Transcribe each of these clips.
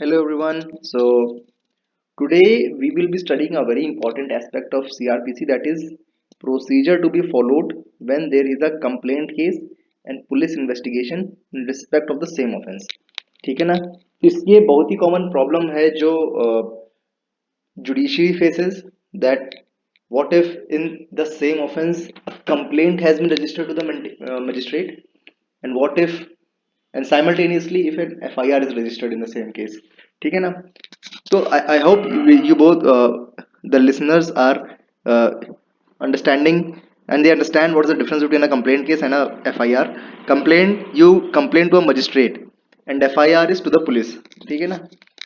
Hello everyone. So today we will be studying a very important aspect of CRPC, that is procedure to be followed when there is a complaint case and police investigation in respect of the same offense. ठीक है ना? इसके बहुत ही common problem है जो judiciary faces, that what if in the same offense a complaint has been registered to the magistrate, and what if and simultaneously if an FIR is registered in the same case. ठीक है ना? So I hope you both the listeners are uh, understanding, and they understand what is the difference between a complaint case and a FIR. Complaint, you complain to a magistrate and FIR is to the police. ठीक है ना?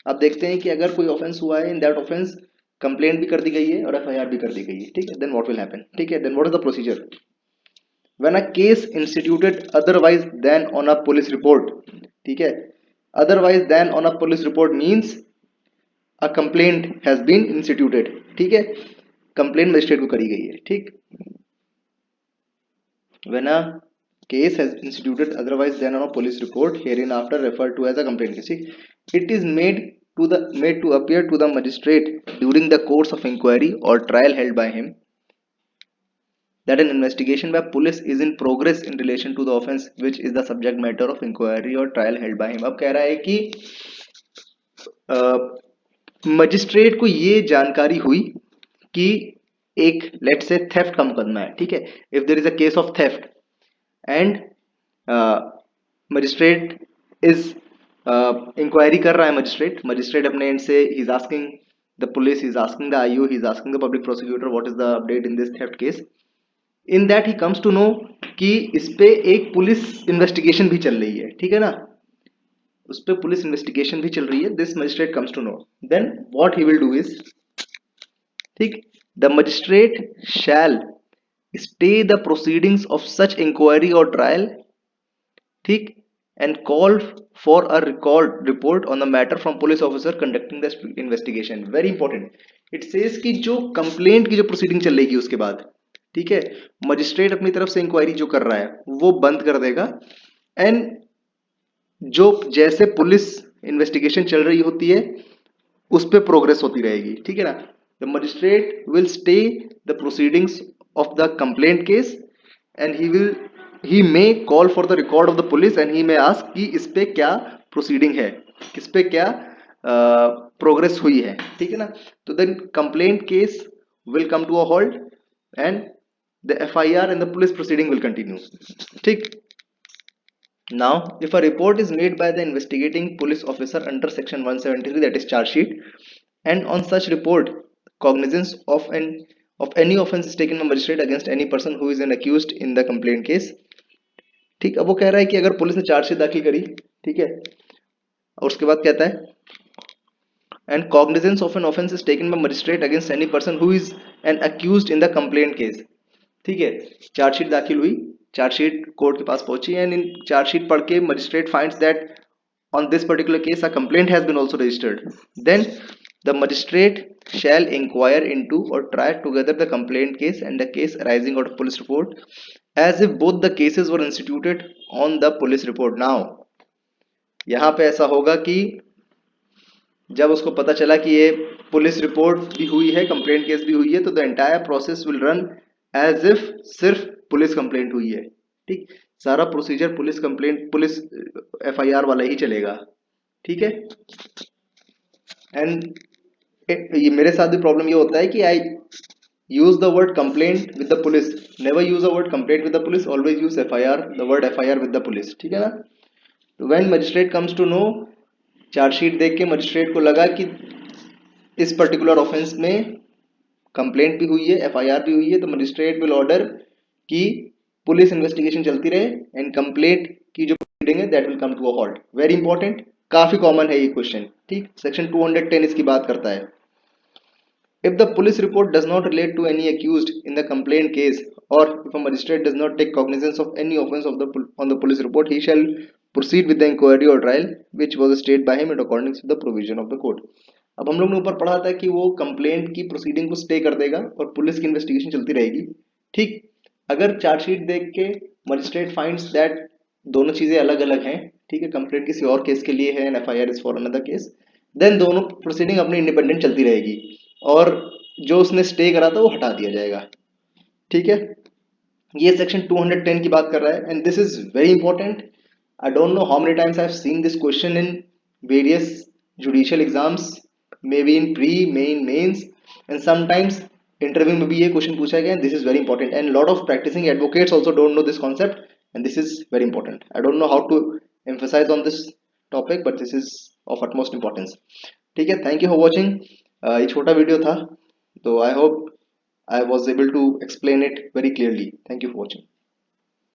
आप देखते हैं कि अगर कोई offence हुआ है, इन दैट ऑफेंस कंप्लेंट भी कर दी गई है और FIR भी कर दी गई है. ठीक है, देन व्हाट विल हैपन? ठीक है, then what is the procedure when a case instituted otherwise than on a police report. ठीक है, otherwise than on a police report means a complaint has been instituted. ठीक है, complaint magistrate को करी गई है. ठीक, when a case has instituted otherwise than on a police report hereinafter referred to as a complaint case, it is made to appear to the magistrate during the course of inquiry or trial held by him, that an investigation by police is in progress in relation to the offense which is the subject matter of inquiry or trial held by him. अब कह रहा है कि magistrate को ये जानकारी हुई कि एक लेट से थेफ्ट का मुकदमा है. ठीक है, if there is a case of theft and magistrate is inquiry कर रहा है. मजिस्ट्रेट अपने एंड से ही is asking the police, he is asking the IO, he is asking the public prosecutor what is the update in this theft case. In that he comes to know कि इस पे एक police investigation भी चल रही है. ठीक है ना, उस पे पुलिस इन्वेस्टिगेशन भी चल रही है. This magistrate comes to know, then what he will do is, ठीक, the magistrate shall stay the proceedings of such inquiry और ट्रायल. ठीक, and call for a record report on the matter from police officer conducting the investigation. Very important, it says कि जो complaint की जो proceeding चल रही उसके बाद, ठीक है, मजिस्ट्रेट अपनी तरफ से इंक्वायरी जो कर रहा है वो बंद कर देगा, एंड जो जैसे पुलिस इन्वेस्टिगेशन चल रही होती है उस पर प्रोग्रेस होती रहेगी. ठीक है ना, the magistrate will stay the proceedings of the complaint case and he may call for the record of the police and he may ask कि इस पे क्या प्रोसीडिंग है, किस पे क्या प्रोग्रेस हुई है. ठीक है ना, तो then complaint case will come to a halt and the FIR and the police proceeding will continue. ठीक, now if a report is made by the investigating police officer under section 173, that is charge sheet, and on such report cognizance of any offense is taken by magistrate against any person who is an accused in the complaint case. ठीक, अब वो कह रहा है कि अगर police ने chargesheet दाखिल करी, ठीक है, और उसके बाद कहता है and cognizance of an offense is taken by magistrate against any person who is an accused in the complaint case. ठीक है, चार्जशीट दाखिल हुई, चार्जशीट कोर्ट के पास पहुंची, एंड इन चार्जशीट पढ़ के magistrate finds that on this particular case a complaint has been also registered, then the magistrate shall inquire into or try together the complaint case and the case arising out of police report as if both the cases were instituted on the police report. Now यहाँ पे ऐसा होगा कि जब उसको पता चला कि ये पुलिस रिपोर्ट भी हुई है, कंप्लेंट केस भी हुई है, तो the entire process will run as if सिर्फ पुलिस कंप्लेंट हुई है. ठीक, सारा procedure police complaint, police FIR वाला ही चलेगा. ठीक है, एंड ये मेरे साथ भी प्रॉब्लम ये होता है कि आई use the word complaint with the police, never use the word complaint with the police, always use FIR, the word FIR with the police. ठीक है ना, तो when magistrate comes to know, chargesheet देख के मजिस्ट्रेट को लगा कि इस पर्टिकुलर ऑफेंस में कंप्लेंट भी हुई है, FIR भी हुई है, तो मजिस्ट्रेट विल ऑर्डर कि पुलिस इन्वेस्टिगेशन चलती रहे एंड कंप्लेंट की जो प्रोसीडिंग है that will come to a halt. Very important, काफी कॉमन है ये क्वेश्चन. ठीक, सेक्शन 210 इसकी बात करता है. If the police report does not relate to any accused in the complaint case, or if a magistrate does not take cognizance of any offence on the police report, he shall proceed with the inquiry or trial which was stayed by him in accordance with the provision of the code. अब हम लोग ने ऊपर पढ़ा था कि वो complaint की प्रोसीडिंग को स्टे कर देगा और पुलिस की इन्वेस्टिगेशन चलती रहेगी. ठीक, अगर चार्जशीट देख के मजिस्ट्रेट फाइंड्स दैट दोनों चीजें अलग अलग हैं, ठीक है, कंप्लेंट किसी और केस के लिए है and FIR is for another case, then दोनों प्रोसीडिंग अपनी इंडिपेंडेंट चलती रहेगी, और जो उसने स्टे करा था वो हटा दिया जाएगा। ठीक है, ये सेक्शन 210 की बात कर रहा है, and this is very important. I don't know how many times I have seen this question in various judicial exams, maybe in pre, mains, and sometimes interview में भी ये क्वेश्चन पूछा गया। This is very important, and lot of practicing advocates also don't know this concept, and this is very important. I don't know how to emphasize on this topic, but this is of utmost importance. ठीक है, thank you for watching. ये छोटा video था, तो I hope I was able to explain it very clearly. Thank you for watching.